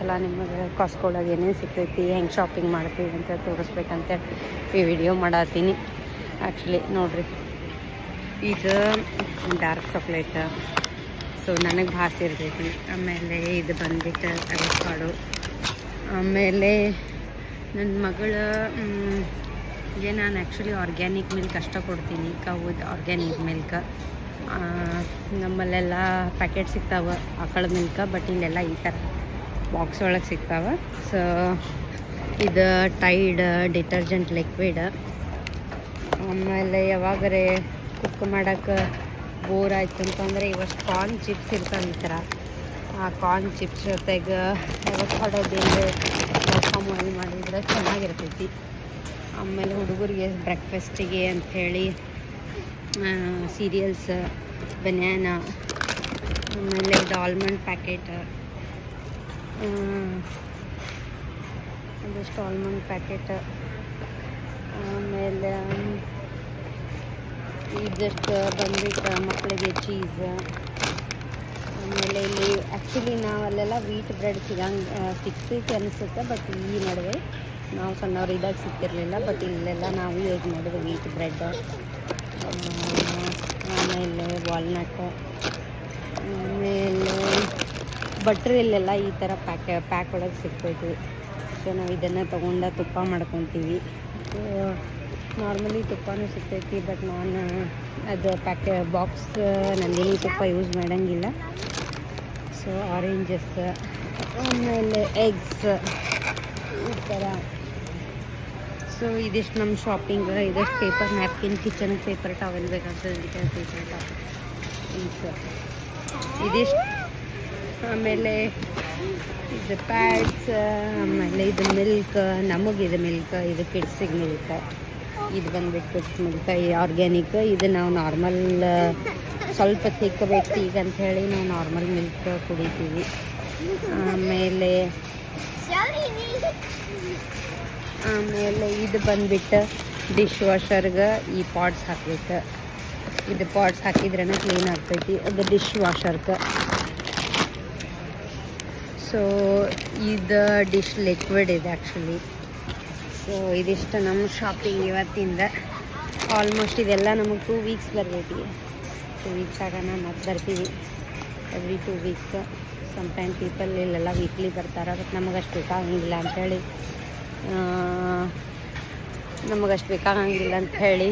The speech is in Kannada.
ಸಲ ನಿಮಗೆ ಕಾಸ್ಕೊಳಗೆ ಏನೇನು ಸಿಗ್ತೈತಿ, ಹೆಂಗೆ ಶಾಪಿಂಗ್ ಮಾಡ್ತೀವಿ ಅಂತ ತೋರಿಸ್ಬೇಕಂತೇಳಿ ಈ ವಿಡಿಯೋ ಮಾಡತ್ತೀನಿ. ಆ್ಯಕ್ಚುಲಿ ನೋಡಿರಿ, ಇದು ಡಾರ್ಕ್ ಚಾಕ್ಲೇಟ್, ಸೊ ನನಗೆ ಭಾಳ ಇರ್ತೈತಿ. ಆಮೇಲೆ ಇದು ಬಂದ್ಬಿಟ್ಟು ಅವಕಾಡೋ. ಆಮೇಲೆ ನನ್ನ ಮಗಳು ನಾನು ಆ್ಯಕ್ಚುಲಿ ಆರ್ಗ್ಯಾನಿಕ್ ಮಿಲ್ಕ್ ಅಷ್ಟೇ ಕೊಡ್ತೀನಿ, ಕೌದು ಆರ್ಗ್ಯಾನಿಕ್ ಮಿಲ್ಕ್. ನಮ್ಮಲ್ಲೆಲ್ಲ ಪ್ಯಾಕೆಟ್ ಸಿಗ್ತಾವೆ ಆಕಳ ಮಿಲ್ಕ್, ಬಟ್ ಇಲ್ಲೆಲ್ಲ ಈ ಥರ ಬಾಕ್ಸ್ ಒಳಗೆ ಸಿಗ್ತಾವೆ. ಸೊ ಇದು ಟೈಡ್ ಡಿಟರ್ಜೆಂಟ್ ಲಿಕ್ವಿಡ್. ಆಮೇಲೆ ಯಾವಾಗರೆ ಕುಕ್ ಮಾಡೋಕ್ಕೆ ಬೋರ್ ಆಯ್ತು ಅಂತಂದರೆ ಇವಷ್ಟು ಕಾರ್ನ್ ಚಿಪ್ಸ್ ಇರ್ತಾವೆ ಈ ಥರ. ಆ ಕಾರ್ನ್ ಚಿಪ್ಸ್ ಜೊತೆಗೆ ಅವಕಾಡೋದಿಂದ ಮೊಸರು ಮಾಡಿದರೆ ಚೆನ್ನಾಗಿರ್ತೈತಿ. ಆಮೇಲೆ ಹುಡುಗರಿಗೆ ಬ್ರೇಕ್ಫಾಸ್ಟಿಗೆ ಅಂಥೇಳಿ ಸೀರಿಯಲ್ಸ್, ಬನ್ಯಾನ, ಆಮೇಲೆ ಇದು ಆಲ್ಮಂಡ್ ಪ್ಯಾಕೆಟ್, ಅದಷ್ಟು ಆಲ್ಮಂಡ್ ಪ್ಯಾಕೆಟ್. ಆಮೇಲೆ ಇದಷ್ಟು ಬಂದ್ಬಿಟ್ಟು ಮಕ್ಕಳಿಗೆ ಚೀಸ್. ಆಮೇಲೆ ಇಲ್ಲಿ ಆ್ಯಕ್ಚುಲಿ ನಾವಲ್ಲೆಲ್ಲ ವೀಟ್ ಬ್ರೆಡ್ ಸಿಗ್ತೈತಿ ಅನಿಸುತ್ತೆ, ಬಟ್ ಈ ನಡುವೆ ನಾವು ಸಣ್ಣವ್ರು ಇದ್ದಾಗ ಸಿಗ್ತಿರಲಿಲ್ಲ, ಬಟ್ ಇಲ್ಲೆಲ್ಲ ನಾವು ಯೂಸ್ ಮಾಡೋದು ವೀಟ್ ಬ್ರೆಡ್. ಆಮೇಲೆ ವಾಲ್ನಟ್, ಆಮೇಲೆ ಬಟ್ರ್ ಇಲ್ಲೆಲ್ಲ ಈ ಥರ ಪ್ಯಾಕ್ ಒಳಗೆ ಸಿಗ್ತೈತಿ. ಸೊ ನಾವು ಇದನ್ನು ತೊಗೊಂಡು ತುಪ್ಪ ಮಾಡ್ಕೊತೀವಿ. ನಾರ್ಮಲಿ ತುಪ್ಪನೂ ಸಿಗ್ತೈತಿ, ಬಟ್ ನಾನು ಅದು ಬಾಕ್ಸ್ ನಂದಿನಿ ತುಪ್ಪ ಯೂಸ್ ಮಾಡೋಂಗಿಲ್ಲ. ಸೊ ಆರೆಂಜಸ್, ಆಮೇಲೆ ಎಗ್ಸ್, ಈ ಥರ. ಸೊ ಇದಿಷ್ಟು ನಮ್ಮ ಶಾಪಿಂಗ್. ಇದಷ್ಟು ಪೇಪರ್ ನ್ಯಾಪ್ಕಿನ್, ಕಿಚನ್ಗೆ ಪೇಪರ್ ಟವೆಲ್ ಬೇಕಾಗ್ತದೆ, ಇದಕ್ಕೆ ಪೇಪರ್ ಟವೆಲ್ ಇದಿಷ್ಟು. ಆಮೇಲೆ ಇದು ಪ್ಯಾಡ್ಸ್, ಆಮೇಲೆ ಇದು ಮಿಲ್ಕ್, ನಮಗಿದು ಮಿಲ್ಕ್, ಇದು ಕಿಡ್ಸಿಗೆ ಮಿಲ್ಕ್. ಇದು ಬಂದ್ಬಿಟ್ಟು ಕಿಡ್ಸ್ ಮಿಲ್ಕ್ ಆರ್ಗ್ಯಾನಿಕ್. ಇದು ನಾವು ನಾರ್ಮಲ್ ಸ್ವಲ್ಪ ತಿಕ್ಕಬೇಕು ಈಗ ಅಂಥೇಳಿ ನಾವು ನಾರ್ಮಲ್ ಮಿಲ್ಕ್ ಕುಡಿತೀವಿ. ಆಮೇಲೆ ಇದು ಬಂದ್ಬಿಟ್ಟು ಡಿಶ್ ವಾಷರ್ಗೆ ಈ ಪಾಟ್ಸ್ ಹಾಕ್ಬೇಕು. ಇದು ಪಾಟ್ಸ್ ಹಾಕಿದ್ರೇ ಕ್ಲೀನ್ ಆಗ್ತೈತಿ, ಅದು ಡಿಶ್ ವಾಷರ್ಗೆ. ಸೊ ಇದು ಡಿಶ್ ಲಿಕ್ವಿಡ್ ಇದೆ ಆ್ಯಕ್ಚುಲಿ. ಸೊ ಇದಿಷ್ಟು ನಮ್ಮ ಶಾಪಿಂಗ್ ಇವತ್ತಿಂದ. ಆಲ್ಮೋಸ್ಟ್ ಇದೆಲ್ಲ ನಮಗೆ 2 ವೀಕ್ಸ್ ಬರ್ತೈತಿ. 2 ವೀಕ್ಸ್ ಆಗೋಣ ಮತ್ತೆ ಬರ್ತೀವಿ, ಎವ್ರಿ 2 ವೀಕ್ಸ್. ಸಮ್ಟೈಮ್ ಪೀಪಲ್ ಇಲ್ಲೆಲ್ಲ ವೀಕ್ಲಿ ಬರ್ತಾರೆ, ಬಟ್ ನಮಗಷ್ಟು ಬೇಕಾಗಂಗಿಲ್ಲ ಅಂಥೇಳಿ